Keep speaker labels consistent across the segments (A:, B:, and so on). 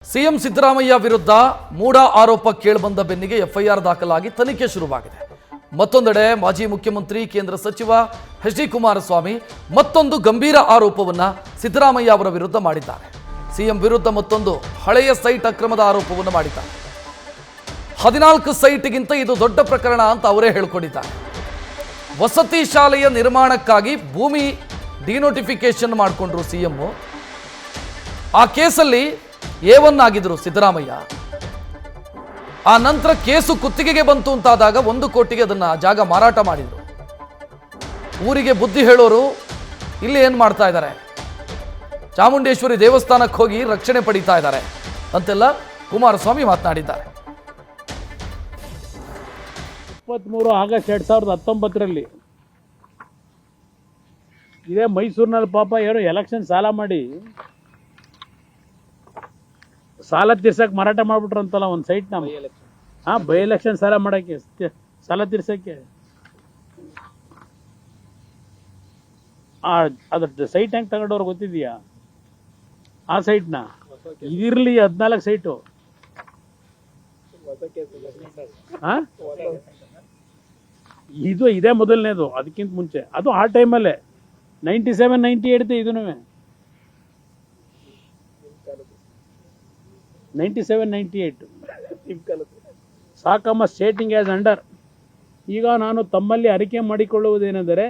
A: CM Siddaramaiah ವಿರುದ್ಧ ಮೂಢ ಆರೋಪ ಕೇಳಿಬಂದ ಬೆನ್ನಿಗೆ ಎಫ್ಐಆರ್ ದಾಖಲಾಗಿ ತನಿಖೆ ಶುರುವಾಗಿದೆ. ಮತ್ತೊಂದೆಡೆ ಮಾಜಿ ಮುಖ್ಯಮಂತ್ರಿ ಕೇಂದ್ರ ಸಚಿವ ಎಚ್ ಡಿ ಕುಮಾರಸ್ವಾಮಿ ಮತ್ತೊಂದು ಗಂಭೀರ ಆರೋಪವನ್ನ ಸಿದ್ದರಾಮಯ್ಯ ಅವರ ವಿರುದ್ಧ ಮಾಡಿದ್ದಾರೆ. ಸಿಎಂ ವಿರುದ್ಧ ಮತ್ತೊಂದು ಹಳೆಯ ಸೈಟ್ ಅಕ್ರಮದ ಆರೋಪವನ್ನು ಮಾಡಿದ್ದಾರೆ. 14 ಸೈಟ್ಗಿಂತ ಇದು ದೊಡ್ಡ ಪ್ರಕರಣ ಅಂತ ಅವರೇ ಹೇಳಿಕೊಂಡಿದ್ದಾರೆ. ವಸತಿ ಶಾಲೆಯ ನಿರ್ಮಾಣಕ್ಕಾಗಿ ಭೂಮಿ ಡಿನೋಟಿಫಿಕೇಶನ್ ಮಾಡಿಕೊಂಡ್ರು ಸಿಎಂ. ಆ ಕೇಸಲ್ಲಿ A1 ಆಗಿದ್ರು ಸಿದ್ದರಾಮಯ್ಯ. ಆ ನಂತರ ಕೇಸು ಕುತ್ತಿಗೆಗೆ ಬಂತು ಅಂತಾದಾಗ 1 ಕೋಟಿಗೆ ಅದನ್ನ ಜಾಗ ಮಾರಾಟ ಮಾಡಿದ್ರು. ಊರಿಗೆ ಬುದ್ಧಿ ಹೇಳೋರು ಇಲ್ಲಿ ಏನ್ ಮಾಡ್ತಾ ಇದ್ದಾರೆ, ಚಾಮುಂಡೇಶ್ವರಿ ದೇವಸ್ಥಾನಕ್ಕೆ ಹೋಗಿ ರಕ್ಷಣೆ ಪಡೀತಾ ಇದ್ದಾರೆ ಅಂತೆಲ್ಲ ಕುಮಾರಸ್ವಾಮಿ ಮಾತನಾಡಿದ್ದಾರೆ.
B: 23 ಆಗಸ್ಟ್ 2019ರಲ್ಲಿ ಇದೇ ಮೈಸೂರಿನಲ್ಲಿ ಪಾಪ ಏನು ಎಲೆಕ್ಷನ್ ಸಾಲ ಮಾಡಿ ಸಾಲ ತೀರ್ಸಕ್ಕೆ ಮಾರಾಟ ಮಾಡ್ಬಿಟ್ರಂತಲ್ಲ ಒಂದು ಸೈಟ್ನ. ಬೈ ಎಲೆಕ್ಷನ್ ಸಾಲ ಮಾಡೋಕ್ಕೆ, ಸಾಲ ತೀರ್ಸಕ್ಕೆ ಅದ್ರ ಸೈಟ್ ಹೆಂಗೆ ತಗೊಂಡವ್ರು ಗೊತ್ತಿದೆಯಾ? ಆ ಸೈಟ್ನ ಇದಿರಲಿ 14 ಸೈಟು. ಇದು ಇದೇ ಮೊದಲನೇದು, ಅದಕ್ಕಿಂತ ಮುಂಚೆ ಅದು ಆ ಟೈಮಲ್ಲೇ 97, 98 ಇದೂ 97, 98 ಸಾಕಮ್ಮ ಸ್ಟೇಟಿಂಗ್ ಆ್ಯಸ್ ಅಂಡರ್. ಈಗ ನಾನು ತಮ್ಮಲ್ಲಿ ಅರಿಕೆ ಮಾಡಿಕೊಳ್ಳುವುದೇನೆಂದರೆ,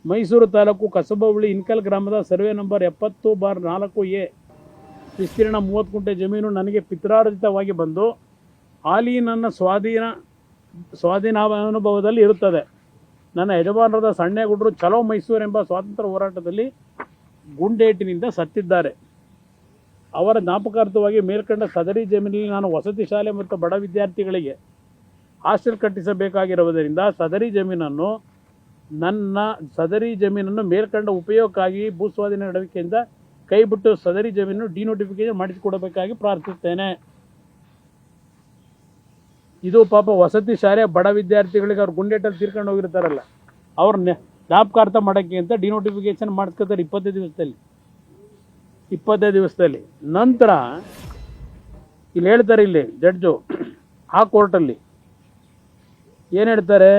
B: ಮೈಸೂರು ತಾಲೂಕು ಕಸಬಹಳ್ಳಿ ಇನ್ಕಲ್ ಗ್ರಾಮದ ಸರ್ವೆ ನಂಬರ್ 70/4A ವಿಸ್ತೀರ್ಣ 30 ಗುಂಟೆ ಜಮೀನು ನನಗೆ ಪಿತ್ರಾರ್ಜಿತವಾಗಿ ಬಂದು ಹಾಲಿ ನನ್ನ ಸ್ವಾಧೀನಾನುಭವದಲ್ಲಿ ಇರುತ್ತದೆ. ನನ್ನ ಯಜಮಾನರಾದ ಸಣ್ಣೇಗೌಡರು ಚಲೋ ಮೈಸೂರು ಎಂಬ ಸ್ವಾತಂತ್ರ್ಯ ಹೋರಾಟದಲ್ಲಿ ಗುಂಡೇಟಿನಿಂದ ಸತ್ತಿದ್ದಾರೆ. ಅವರ ಜ್ಞಾಪಕಾರ್ಥವಾಗಿ ಮೇಲ್ಕಂಡ ಸದರಿ ಜಮೀನಿನಲ್ಲಿ ನಾನು ವಸತಿ ಶಾಲೆ ಮತ್ತು ಬಡ ವಿದ್ಯಾರ್ಥಿಗಳಿಗೆ ಹಾಸ್ಟೆಲ್ ಕಟ್ಟಿಸಬೇಕಾಗಿರುವುದರಿಂದ ಸದರಿ ಜಮೀನನ್ನು ಮೇಲ್ಕಂಡ ಉಪಯೋಗಕ್ಕಾಗಿ ಭೂಸ್ವಾಧೀನ ನಡವಳಿಕೆಯಿಂದ ಕೈಬಿಟ್ಟು ಸದರಿ ಜಮೀನನ್ನು ಡಿನೋಟಿಫಿಕೇಶನ್ ಮಾಡಿಸಿಕೊಡಬೇಕಾಗಿ ಪ್ರಾರ್ಥಿಸುತ್ತೇನೆ. ಇದು ಪಾಪ ವಸತಿ ಶಾಲೆ ಬಡ ವಿದ್ಯಾರ್ಥಿಗಳಿಗೆ ಅವ್ರು ಗುಂಡೇಟಲ್ಲಿ ತೀರ್ಕೊಂಡು ಹೋಗಿರ್ತಾರಲ್ಲ, ಅವ್ರ ಜ್ಞಾಪಕಾರ್ಥ ಮಾಡೋಕ್ಕೆ ಅಂತ ಡಿನೋಟಿಫಿಕೇಶನ್ ಮಾಡಿಸ್ಕೊತಾರೆ 25 ದಿವಸದಲ್ಲಿ. ನಂತರ ಇಲ್ಲಿ ಹೇಳ್ತಾರೆ, ಇಲ್ಲಿ ಜಡ್ಜು ಆ ಕೋರ್ಟಲ್ಲಿ ಏನು ಹೇಳ್ತಾರೆ,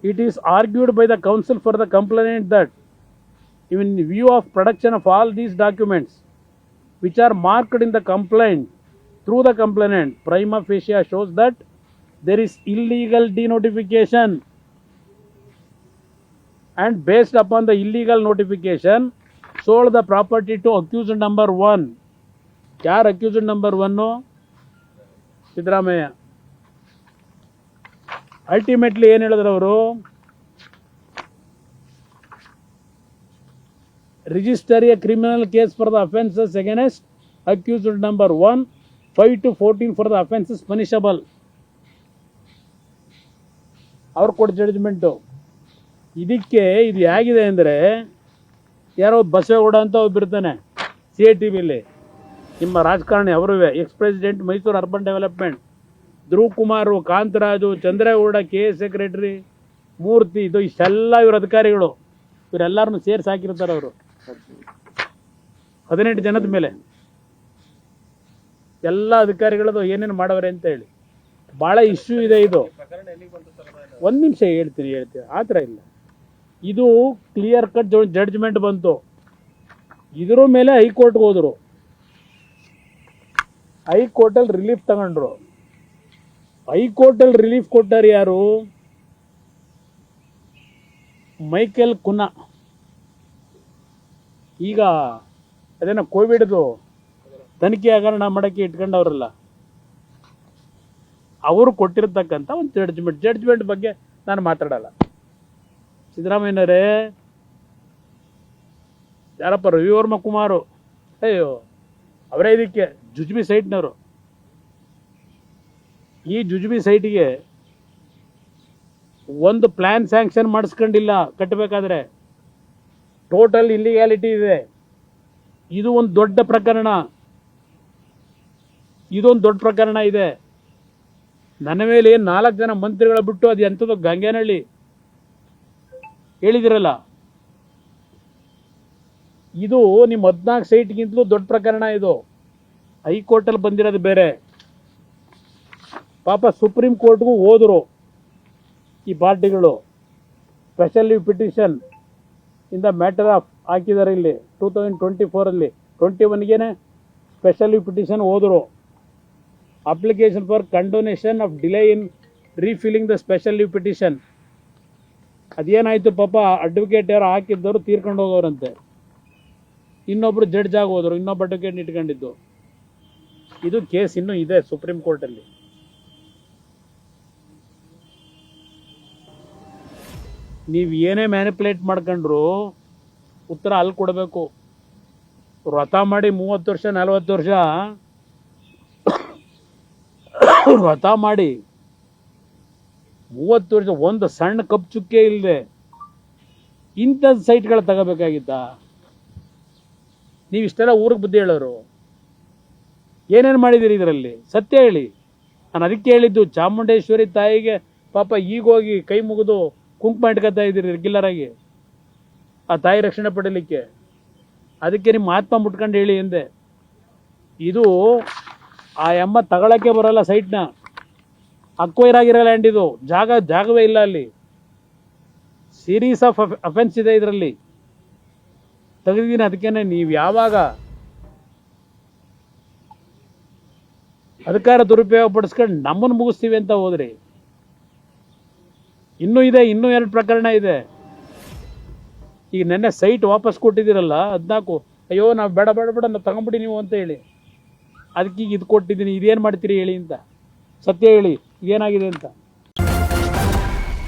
B: it is argued by the counsel for the complainant that in view of production of all these documents which are marked in the complaint through the complainant, prima facie shows that there is illegal denotification, and based upon the illegal notification sold the property to accused number 1. ಯಾರು accused number 1? Siddaramaiah. Ultimately ಏನು ಹೇಳಿದ್ರು ಅವರು, register A criminal case for the offences against accused number 1, 5 to 14 for the offenses punishable. ಅವ್ರು ಕೊಟ್ಟು judgement. ಇದಕ್ಕೆ ಇದು ಹೇಗಿದೆ ಅಂದರೆ, ಯಾರೋ ಬಸವೇಗೌಡ ಅಂತ ಒಬ್ಬಿರ್ತಾನೆ CITVಲಿ, ನಿಮ್ಮ ರಾಜಕಾರಣಿ ಅವರು, ex president Mysuru urban development, Dhruv Kumar, Kantharaju, Chandregowda, KS secretary, Murthy, ಇದು ಇಷ್ಟೆಲ್ಲ ಇವ್ರ ಅಧಿಕಾರಿಗಳು, ಇವರೆಲ್ಲರನ್ನು ಸೇರಿಸಿ ಹಾಕಿರ್ತಾರೆ ಅವರು 18 ಜನದ ಮೇಲೆ. ಎಲ್ಲ ಅಧಿಕಾರಿಗಳದು ಏನೇನು ಮಾಡವ್ರೆ ಅಂತ ಹೇಳಿ ಭಾಳ ಇಶ್ಯೂ ಇದೆ ಇದು. ಒಂದು ನಿಮಿಷ ಹೇಳ್ತೀನಿ, ಆ ಥರ ಇಲ್ಲ. ಇದು ಕ್ಲಿಯರ್ ಕಟ್ ಜಡ್ಜ್ಮೆಂಟ್ ಬಂತು. ಇದ್ರ ಮೇಲೆ ಹೈಕೋರ್ಟ್ಗೆ ಹೋದರು. ಹೈಕೋರ್ಟಲ್ಲಿ ರಿಲೀಫ್ ತಗೊಂಡ್ರು. ಹೈಕೋರ್ಟಲ್ಲಿ ರಿಲೀಫ್ ಕೊಟ್ಟಾರೆ ಯಾರು? Michael Cunha. ಈಗ ಅದೇನೋ ಕೋವಿಡ್ದು ತನಿಖೆ ಹಗರಣ ಮಾಡೋಕ್ಕೆ ಇಟ್ಕೊಂಡವ್ರಲ್ಲ, ಅವರು ಕೊಟ್ಟಿರ್ತಕ್ಕಂಥ ಒಂದು ಜಡ್ಜ್ಮೆಂಟ್ ಬಗ್ಗೆ ನಾನು ಮಾತಾಡಲ್ಲ. ಸಿದ್ದರಾಮಯ್ಯನವರೇ, ಯಾರಪ್ಪ ರವಿವರ್ಮ ಕುಮಾರು, ಅಯ್ಯೋ ಅವರೇ ಇದಕ್ಕೆ ಜುಜ್ಬಿ ಸೈಟ್ನವರು. ಈ ಜುಜ್ಬಿ ಸೈಟಿಗೆ ಒಂದು ಪ್ಲ್ಯಾನ್ ಸ್ಯಾಂಕ್ಷನ್ ಮಾಡಿಸ್ಕೊಂಡಿಲ್ಲ ಕಟ್ಟಬೇಕಾದ್ರೆ. ಟೋಟಲ್ ಇಲ್ಲಿಗ್ಯಾಲಿಟಿ ಇದೆ. ಇದು ಒಂದು ದೊಡ್ಡ ಪ್ರಕರಣ. ಇದೊಂದು ದೊಡ್ಡ ಪ್ರಕರಣ ಇದೆ. ನನ್ನ ಮೇಲೆ 4 ಜನ ಮಂತ್ರಿಗಳ ಬಿಟ್ಟು ಅದು ಎಂಥದ್ದು ಗಂಗೇನಹಳ್ಳಿ ಹೇಳಿದಿರಲ್ಲ, ಇದು ನಿಮ್ಮ 14 ಸೈಟ್ಗಿಂತಲೂ ದೊಡ್ಡ ಪ್ರಕರಣ ಇದು. ಹೈಕೋರ್ಟಲ್ಲಿ ಬಂದಿರೋದು ಬೇರೆ. ಪಾಪ ಸುಪ್ರೀಂ ಕೋರ್ಟ್ಗೂ ಹೋದರು ಈ ಪಾರ್ಟಿಗಳು. Special leave petition in the matter of ಹಾಕಿದ್ದಾರೆ ಇಲ್ಲಿ 2024 21ಗೆ ಸ್ಪೆಷಲ್ ಲೀವ್ ಪಿಟಿಷನ್ ಹೋದರು. Application for condonation of delay in refiling the special leave petition. ಅದೇನಾಯಿತು ಪಾಪ ಅಡ್ವೊಕೇಟ್ ಯಾರು ಹಾಕಿದ್ದವರು ತೀರ್ಕೊಂಡು ಹೋಗೋರಂತೆ. ಇನ್ನೊಬ್ರು ಜಡ್ಜ್ ಆಗಿ ಹೋದರು, ಇನ್ನೊಬ್ಬ ಅಡ್ವೊಕೇಟ್ ಇಟ್ಕೊಂಡಿದ್ದು. ಇದು ಕೇಸ್ ಇನ್ನೂ ಇದೆ ಸುಪ್ರೀಂ ಕೋರ್ಟಲ್ಲಿ. ನೀವು ಏನೇ ಮ್ಯಾನಿಪುಲೇಟ್ ಮಾಡ್ಕೊಂಡ್ರು ಉತ್ತರ ಅಲ್ಲಿ ಕೊಡಬೇಕು. ವ್ರತ ಮಾಡಿ 30 ವರ್ಷ 40 ವರ್ಷ ವ್ರತ ಮಾಡಿ 30 ವರ್ಷ ಒಂದು ಸಣ್ಣ ಕಪ್ ಚುಕ್ಕೆ ಇಲ್ಲದೆ ಇಂಥದ್ದು ಸೈಟ್ಗಳು ತಗೋಬೇಕಾಗಿತ್ತ? ನೀವು ಇಷ್ಟೆಲ್ಲ ಊರಿಗೆ ಬುದ್ಧಿ ಹೇಳೋರು. ಏನೇನು ಮಾಡಿದ್ದೀರಿ ಇದರಲ್ಲಿ? ಸತ್ಯ ಹೇಳಿ. ನಾನು ಅದಕ್ಕೆ ಹೇಳಿದ್ದು, ಚಾಮುಂಡೇಶ್ವರಿ ತಾಯಿಗೆ ಪಾಪ ಈಗೋಗಿ ಕೈ ಮುಗಿದು ಕುಂಕುಮ ಇಟ್ಕೊತಾ ಇದ್ದೀರಿ ರೆಗ್ಯುಲರ್ ಆಗಿ ಆ ತಾಯಿ ರಕ್ಷಣೆ ಪಡೀಲಿಕ್ಕೆ. ಅದಕ್ಕೆ ನಿಮ್ಮ ಆತ್ಮ ಮುಟ್ಕೊಂಡು ಹೇಳಿ ಎಂದೆ. ಇದು ಆ ಅಮ್ಮ ತಗೊಳಕ್ಕೆ ಬರೋಲ್ಲ ಸೈಟ್ನ. ಅಕ್ವೈರ್ ಆಗಿರೋ ಲ್ಯಾಂಡ್ ಇದು. ಜಾಗವೇ ಇಲ್ಲ ಅಲ್ಲಿ. ಸೀರೀಸ್ ಆಫ್ ಅಫೆನ್ಸ್ ಇದೆ ಇದರಲ್ಲಿ. ತೆಗೆದಿದ್ದೀನಿ. ಅದಕ್ಕೇನೆ ನೀವು ಯಾವಾಗ ಅಧಿಕಾರ ದುರುಪಯೋಗ ಪಡಿಸ್ಕೊಂಡು ನಮ್ಮನ್ನು ಮುಗಿಸ್ತೀವಿ ಅಂತ ಹೋದ್ರಿ. ಇನ್ನೂ ಇದೆ, ಇನ್ನೂ 2 ಪ್ರಕರಣ ಇದೆ. ಈಗ ನೆನ್ನೆ ಸೈಟ್ ವಾಪಸ್ ಕೊಟ್ಟಿದ್ದೀರಲ್ಲ 14. ಅಯ್ಯೋ ನಾವು ಬೇಡ ನಾವು ತಗೊಂಬಿಡಿ ನೀವು ಅಂತ ಹೇಳಿ ಅದಕ್ಕೀಗ ಇದು ಕೊಟ್ಟಿದ್ದೀನಿ. ಇದೇನು ಮಾಡ್ತೀರಿ ಹೇಳಿ ಅಂತ. ಸತ್ಯ ಹೇಳಿ ಏನಾಗಿದೆ ಅಂತ.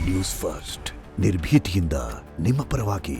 C: ನ್ಯೂಸ್ ಫಸ್ಟ್ ನಿರ್ಭೀತಿಯಿಂದ ನಿಮ್ಮ ಪರವಾಗಿ.